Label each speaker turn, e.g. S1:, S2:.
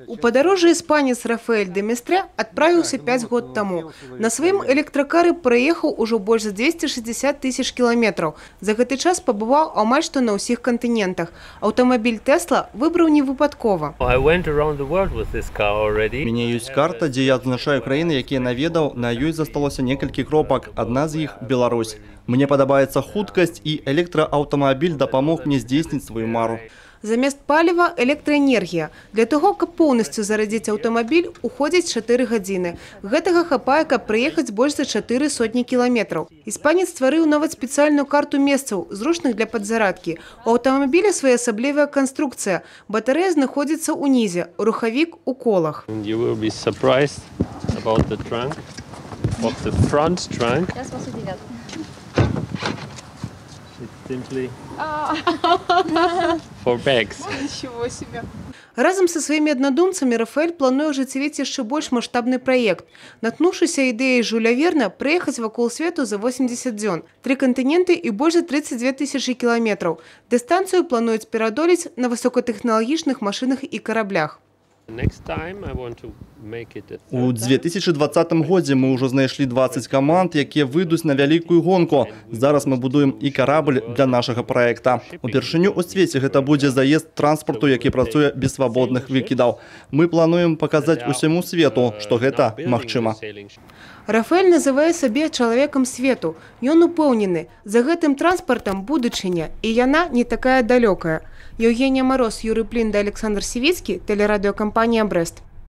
S1: У падарожжа испанец Рафаэль де Местре отправился 5 год тому. На своем электрокары проехал уже больше 260 тысяч километров. За гэты час побывал амаль што на ўсіх континентах. Автомобиль Тесла выбрал не выпадкова.
S2: У
S3: меня есть карта, где я адзначаю краіны, якія наведаў, на ёй засталося некалькі кропак. Одна з іх – Беларусь. Мне падабаецца хуткасць, і электрааўтамабіль дапамог мне здзейсніць сваю мару.
S1: Замест паліва – электраэнергія. Для того, каб поўнасцю зарадзіць аўтамабіль, уходзіць 4 гадзіны. Гэтага хапае, каб прыехаць больш за 4 сотні кіламетраў. Іспанец стварыў нават спецыяльную карту месцаў, зручных для падзарадкі. У аўтамабіля своеасаблівая канструкцыя. Батарэя знаходзіцца ўнізе, рухавік у колах. Разом со своими однодумцами Рафаэль плануе ажыццявіць яшчэ больш маштабны праект. Наткнуўшыся ідэяй Жюля Верна праехаць вакол свету за 80 дзён, 3 кантыненты і больш за 32 тысячи кіламетраў. Дыстанцыю плануюць пераадолець на высокатэхналагічных машынах і караблях.
S3: У 2020 годзе мы ўжо знайшлі 20 каманд, якія выйдуць на вялікую гонку. Зараз мы будуем і карабль для нашага праекта. Упершыню ў свеце гэта будзе заезд транспарту, які працуе без свабодных выкідаў. Мы плануем паказаць усяму свету, што гэта магчыма.
S1: Рафаэль называе сабе чалавекам свету. Ён упэўнены, за гэтым транспартам будучыня, і яна не такая далёкая. Евгения Мороз, Юрий Плинда, Александр Сивицкий, телерадиокомпания «Брест».